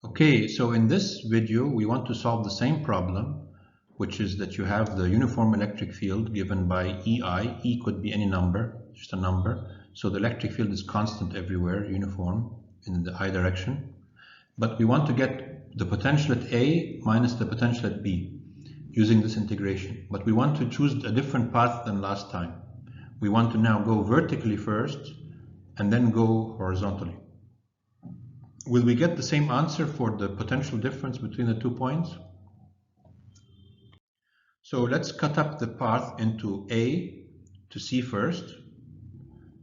Okay, so in this video, we want to solve the same problem, which is that you have the uniform electric field given by EI. E could be any number, just a number. So the electric field is constant everywhere, uniform in the I direction. But we want to get the potential at A minus the potential at B using this integration. But we want to choose a different path than last time. We want to now go vertically first and then go horizontally. Will we get the same answer for the potential difference between the 2 points? So let's cut up the path into A to C first,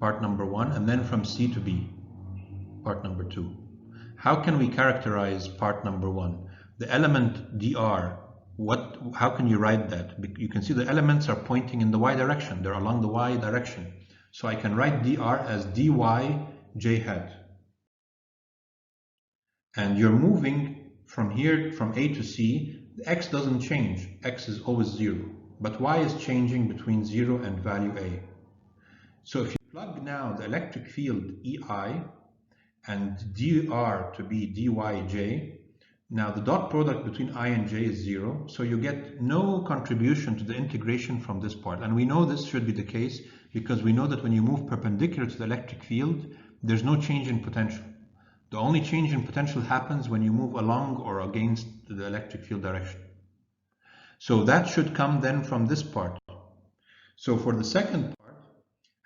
part number 1, and then from C to B, part number 2. How can we characterize part number 1? The element dr, how can you write that? You can see the elements are pointing in the y direction. They're along the y direction. So I can write dr as dy j hat. And you're moving from here, from A to C, the x doesn't change. X is always 0. But y is changing between 0 and value A. So if you plug now the electric field EI and dr to be dyj, now the dot product between I and j is 0. So you get no contribution to the integration from this part. And we know this should be the case because we know that when you move perpendicular to the electric field, there's no change in potential. The only change in potential happens when you move along or against the electric field direction. So that should come then from this part. So for the second part,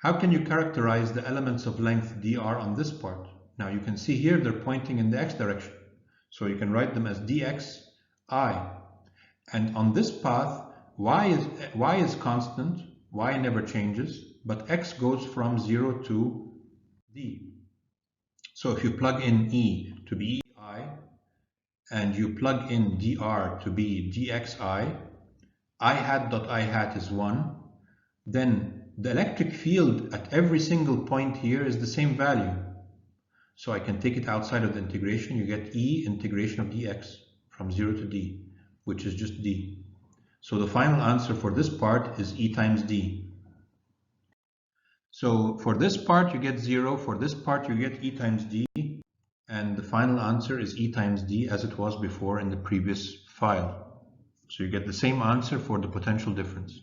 how can you characterize the elements of length dr on this part? Now you can see here they're pointing in the x direction. So you can write them as dxi. And on this path, y is constant, y never changes, but x goes from 0 to d. So if you plug in E to be EI and you plug in dr to be dxi, I hat dot I hat is 1, then the electric field at every single point here is the same value. So I can take it outside of the integration. You get E integration of dx from 0 to d, which is just d. So the final answer for this part is E times d. So for this part you get 0, for this part you get E times d, and the final answer is E times d as it was before in the previous file. So you get the same answer for the potential difference.